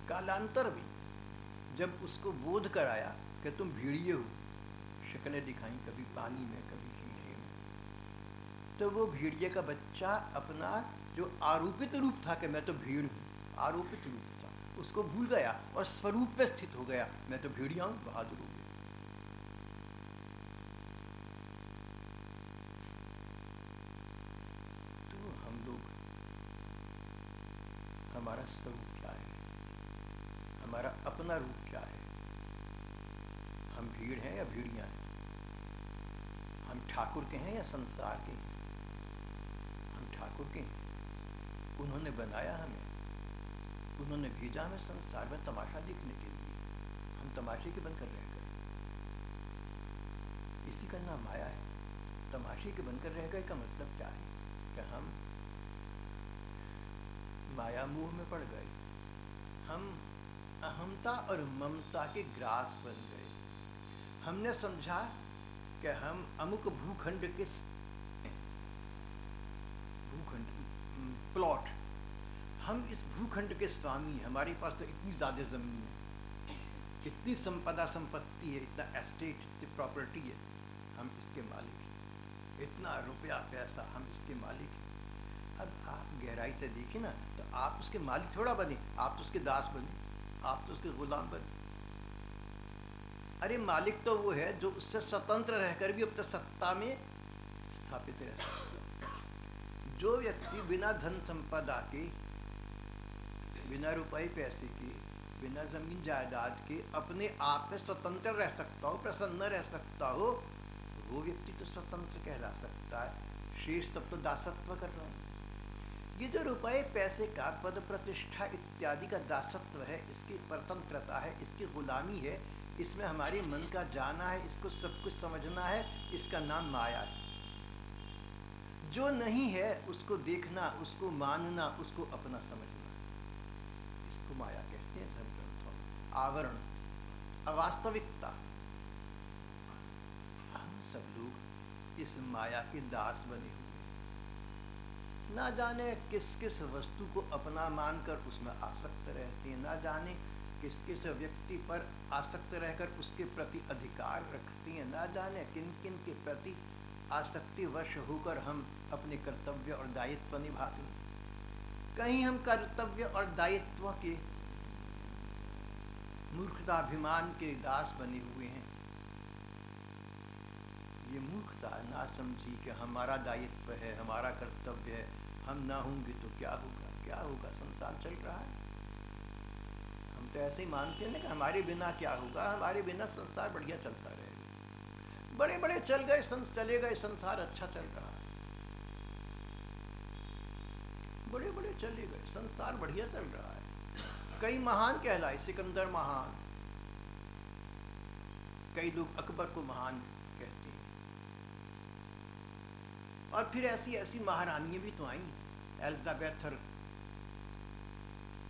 S1: कालांतर में जब उसको बोध कराया कि तुम भेड़िए हो, शक्लें दिखाई, कभी पानी में कभी शीशे में, तो वो भेड़िए का बच्चा अपना जो आरोपित रूप था कि मैं तो भीड़ हूँ, आरोपित रूप था, उसको भूल गया और स्वरूप में स्थित हो गया, मैं तो भेड़िया हूँ, बहादुर हो गया। तो हम लोग, हमारा स्वरूप क्या है, हमारा अपना रूप क्या है? हम भीड़ हैं या भेड़िया हैं? हम ठाकुर के हैं या संसार के हैं? हम ठाकुर के हैं। उन्होंने बनाया हमें, उन्होंने भेजा हमें संसार में तमाशा देखने के लिए। हम तमाशे के बनकर रह गए। इसी का नाम माया है। तमाशे के बनकर रह गए का मतलब क्या है कि हम माया मोह में पड़ गए, हम अहमता और ममता के ग्रास बन गए। हमने समझा कि हम अमुक भूखंड के प्लॉट, हम इस भूखंड के स्वामी, हमारे पास तो इतनी ज़्यादा ज़मीन है, इतनी संपदा संपत्ति है, इतना एस्टेट, इतनी प्रॉपर्टी है, हम इसके मालिक हैं, इतना रुपया पैसा, हम इसके मालिक हैं। अब आप गहराई से देखिए ना, तो आप उसके मालिक थोड़ा बने, आप तो उसके दास बने, आप तो उसके गुलाम बने। अरे मालिक तो वो है जो उससे स्वतंत्र रहकर भी अब तक सत्ता में स्थापित रह सकता है। जो व्यक्ति बिना धन संपदा के, बिना रुपए पैसे के, बिना जमीन जायदाद के अपने आप में स्वतंत्र रह सकता हो, प्रसन्न रह सकता हो, वो व्यक्ति तो स्वतंत्र कहला सकता है। शेष सब तो दासत्व कर रहे हैं। ये जो रुपए पैसे का, पद प्रतिष्ठा इत्यादि का दासत्व है, इसकी परतंत्रता है, इसकी गुलामी है, इसमें हमारे मन का जाना है, इसको सब कुछ समझना है, इसका नाम माया है। जो नहीं है उसको देखना, उसको मानना, उसको अपना समझना, इसको माया कहते हैं धर्म ग्रंथों में। आवरण, अवास्तविकता। हम सब लोग इस माया के दास बने हुए, ना जाने किस किस वस्तु को अपना मानकर उसमें आसक्त रहते हैं, ना जाने किस किस व्यक्ति पर आसक्त रहकर उसके प्रति अधिकार रखते हैं, ना जाने किन किन के प्रति आसक्तिवश होकर हम अपने कर्तव्य और दायित्व निभाते हैं। कहीं हम कर्तव्य और दायित्व के मूर्खताभिमान के दास बने हुए हैं। ये मूर्खता, ना समझी कि हमारा दायित्व है, हमारा कर्तव्य है, हम ना होंगे तो क्या होगा, क्या होगा, संसार चल रहा है। हम तो ऐसे ही मानते हैं ना कि हमारे बिना क्या होगा, हमारे बिना संसार बढ़िया चलता रहेगा। बड़े बड़े चल गए, चले गए, संसार अच्छा चल रहा है। बड़े बड़े चले गए, संसार बढ़िया चल रहा है। कई महान कहलाए, सिकंदर महान, कई लोग अकबर को महान कहते हैं। और फिर ऐसी ऐसी महारानियां भी तो आई, एलिजाबेथ और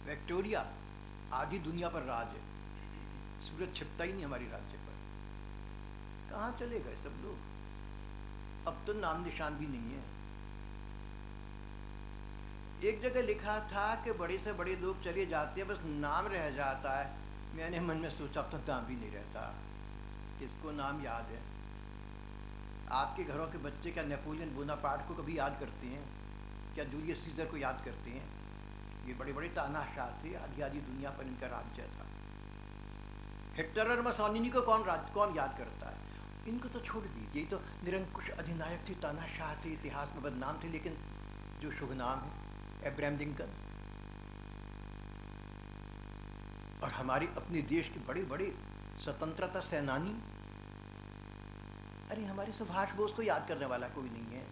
S1: विक्टोरिया, आधी दुनिया पर राज है, सूरज छिपता ही नहीं हमारी राज्य पर। कहाँ चले गए सब लोग? अब तो नाम निशान भी नहीं है। एक जगह लिखा था कि बड़े से बड़े लोग चले जाते हैं, बस नाम रह जाता है। मैंने मन में सोचा अब तो नाम भी नहीं रहता, किसको नाम याद है? आपके घरों के बच्चे क्या नेपोलियन बोनापार्ट को कभी याद करते हैं? क्या जूलियस सीजर को याद करते हैं? ये बड़े बड़े तानाशाह थे, आधी आधी दुनिया पर इनका राज्य था। हिटलर और मसोलिनी को कौन याद करता है? इनको तो छोड़ दीजिए, तो निरंकुश अधिनायक थे, तानाशाह थे, इतिहास में बदनाम थे, लेकिन जो शुभ नाम है अब्राहम लिंकन, और हमारे अपने देश के बड़े बड़े स्वतंत्रता सेनानी। अरे हमारे सुभाष बोस को याद करने वाला कोई नहीं है,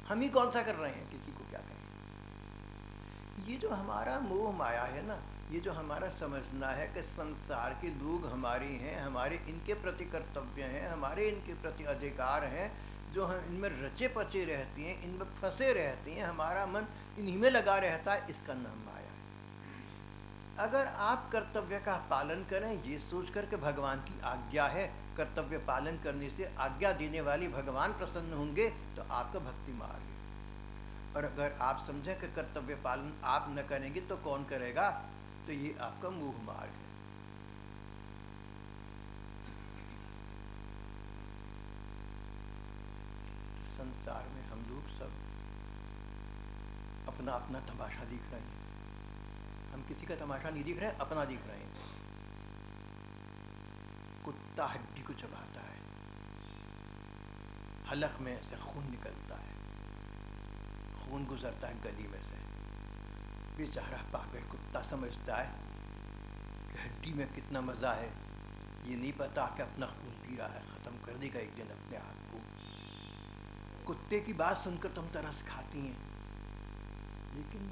S1: हम ही कौन सा कर रहे हैं, किसी को क्या कहें। ये जो हमारा मोह माया है ना, ये जो हमारा समझना है कि संसार के लोग हमारे हैं, हमारे इनके प्रति कर्तव्य हैं, हमारे इनके प्रति अधिकार हैं, जो हम इनमें रचे पचे रहते हैं, इनमें फंसे रहते हैं, हमारा मन इन्हीं में लगा रहता है, इसका नाम माया है। अगर आप कर्तव्य का पालन करें ये सोच कर के भगवान की आज्ञा है, कर्तव्य पालन करने से आज्ञा देने वाली भगवान प्रसन्न होंगे, तो आपका भक्ति मार्ग है। और अगर आप समझें कि कर्तव्य पालन आप न करेंगे तो कौन करेगा, तो ये आपका मोह मार्ग है। संसार में हम लोग सब अपना अपना तमाशा दिख रहे हैं। हम किसी का तमाशा नहीं दिख रहे हैं, अपना दिख रहे हैं। कुत्ता हड्डी को चबाता है, हलक में से खून निकलता है, खून गुजरता है गली में से। बेचारा पागल कुत्ता समझता है कि हड्डी में कितना मज़ा है, ये नहीं पता कि अपना खून पी रहा है, ख़त्म कर देगा एक दिन अपने आप को। कुत्ते की बात सुनकर तुम तरस खाती हैं, लेकिन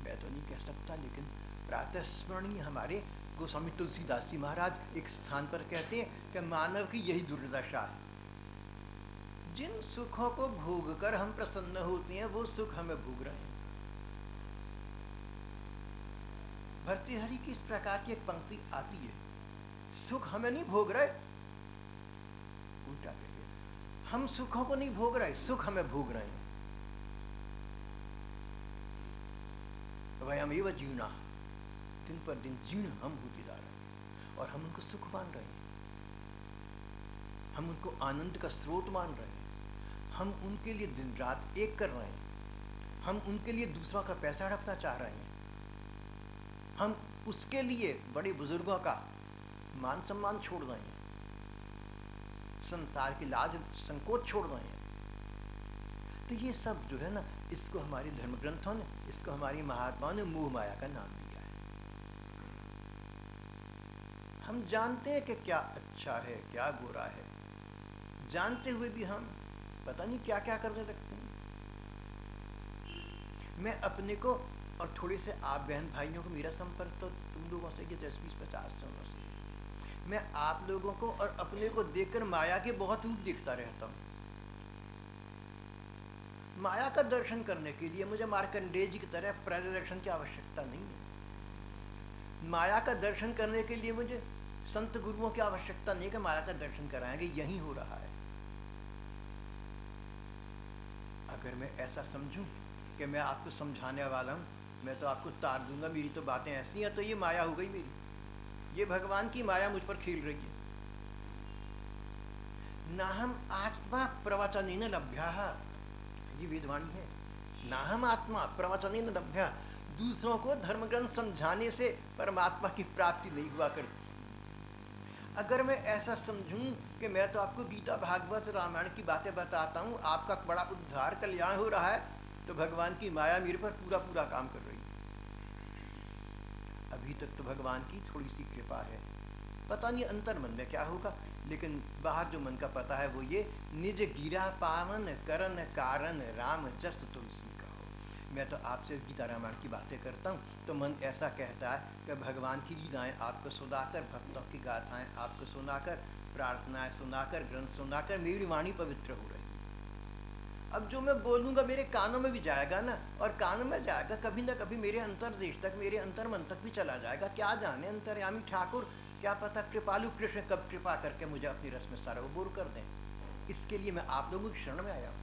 S1: मैं तो नहीं कह सकता, लेकिन प्रातः स्मरणीय हमारे गोस्वामी तुलसीदास जी महाराज एक स्थान पर कहते हैं कि मानव की यही दुर्दशा है। जिन सुखों को भोग कर हम प्रसन्न होते हैं वो सुख हमें भोग रहे हैं। भर्तृहरि की इस प्रकार की एक पंक्ति आती है, सुख हमें नहीं भोग रहे, उल्टा कहिए, हम सुखों को नहीं भोग रहे, सुख हमें भोग रहे हैं। वयमेव जीर्णा, दिन पर दिन जीर्ण हम होते जा रहे हैं और हम उनको सुख मान रहे हैं, हम उनको आनंद का स्रोत मान रहे हैं, हम उनके लिए दिन रात एक कर रहे हैं, हम उनके लिए दूसरों का पैसा हड़पना चाह रहे हैं, हम उसके लिए बड़े बुजुर्गों का मान सम्मान छोड़ रहे हैं, संसार की लाज संकोच छोड़ रहे हैं। तो ये सब जो है ना, इसको हमारे धर्म ग्रंथों ने, इसको हमारी महात्माओं ने मोह माया का नाम दिया है। हम जानते हैं कि क्या अच्छा है क्या बुरा है, जानते हुए भी हम पता नहीं क्या क्या करने लगते हैं। मैं अपने को और थोड़े से आप बहन भाइयों को, मेरा संपर्क तो तुम लोगों से ये 10-20-50 जनों से, मैं आप लोगों को और अपने को देखकर माया के बहुत रूप देखता रहता हूँ। माया का दर्शन करने के लिए मुझे मार्कंडेय जी की तरह प्रदर्शन की आवश्यकता नहीं है। माया का दर्शन करने के लिए मुझे संत गुरुओं की आवश्यकता नहीं कि माया का दर्शन कराएंगे, यही हो रहा है। अगर मैं ऐसा समझूं कि मैं आपको समझाने वाला हूं, मैं तो आपको तार दूंगा, मेरी तो बातें ऐसी हैं, तो ये माया हो गई मेरी, ये भगवान की माया मुझ पर खेल रही है। ना हम आत्मा प्रवचनेन लभ्यः, ये वेदवाणी है, ना हम आत्मा प्रवचनेन लभ्यः, दूसरों को धर्म ग्रंथ समझाने से परमात्मा की प्राप्ति नहीं हुआ करती। अगर मैं ऐसा समझूं कि मैं तो आपको गीता भागवत रामायण की बातें बताता हूँ, आपका बड़ा उद्धार कल्याण हो रहा है, तो भगवान की माया मेरे पर पूरा पूरा काम कर रही है। अभी तक तो भगवान की थोड़ी सी कृपा है, पता नहीं अंतर मन में क्या होगा, लेकिन बाहर जो मन का पता है वो ये, निज गिरा पावन करन कारण राम जस तुलसी का हो। मैं तो आपसे गीता रामायण की बातें करता हूँ तो मन ऐसा कहता है कि भगवान की लीलाएं आपको सुनाकर, भक्तों की गाथाएं आपको सुनाकर, प्रार्थनाएं सुनाकर, ग्रंथ सुनाकर मेरी वाणी पवित्र हो रही है। अब जो मैं बोलूँगा मेरे कानों में भी जाएगा ना, और कानों में जाएगा कभी ना कभी मेरे अंतर्देश तक, मेरे अंतर मन तक भी चला जाएगा। क्या जाने अंतर्यामी ठाकुर, क्या पता कृपालु कृष्ण कब कृपा करके मुझे अपनी रस में सरोवर कर दें। इसके लिए मैं आप लोगों की शरण में आया हूँ,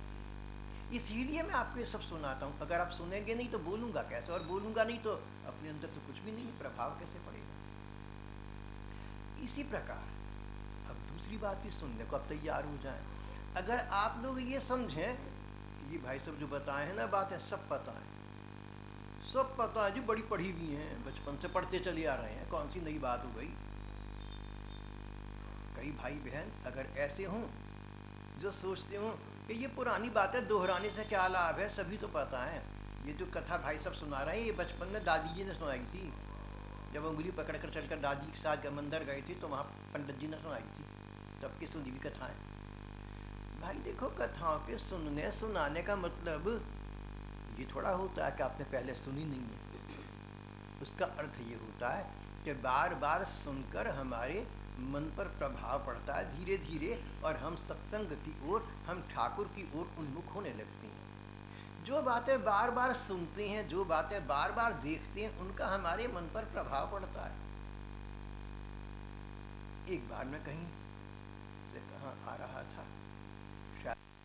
S1: इसीलिए मैं आपको ये सब सुनाता हूँ। अगर आप सुनेंगे नहीं तो बोलूँगा कैसे, और बोलूँगा नहीं तो अपने अंदर से कुछ भी नहीं, प्रभाव कैसे पड़ेगा। इसी प्रकार अब दूसरी बात भी सुनने को अब तैयार हो जाए। अगर आप लोग ये समझें, ये भाई सब जो बताए हैं ना बातें, सब पता है, सब पता है जी, बड़ी पढ़ी हुई हैं, बचपन से पढ़ते चले आ रहे हैं, कौन सी नई बात हो गई। कई भाई बहन अगर ऐसे हों जो सोचते हों कि ये पुरानी बातें दोहराने से क्या लाभ है, सभी तो पता है। ये जो कथा भाई सब सुना रहे हैं, ये बचपन में दादी जी ने सुनाई थी, जब उंगली पकड़कर चलकर दादी के साथ मंदिर गए थे तो वहाँ पंडित जी ने सुनाई थी, तब की सुनी हुई कथाएँ। भाई देखो, कथाओं के सुनने सुनाने का मतलब ये थोड़ा होता है कि आपने पहले सुनी नहीं है। उसका अर्थ ये होता है कि बार बार सुनकर हमारे मन पर प्रभाव पड़ता है धीरे धीरे, और हम सत्संग की ओर, हम ठाकुर की ओर उन्मुख होने लगते हैं। जो बातें बार बार सुनते हैं, जो बातें बार बार देखते हैं, उनका हमारे मन पर प्रभाव पड़ता है। एक बार मैं कहीं से कहाँ आ रहा था,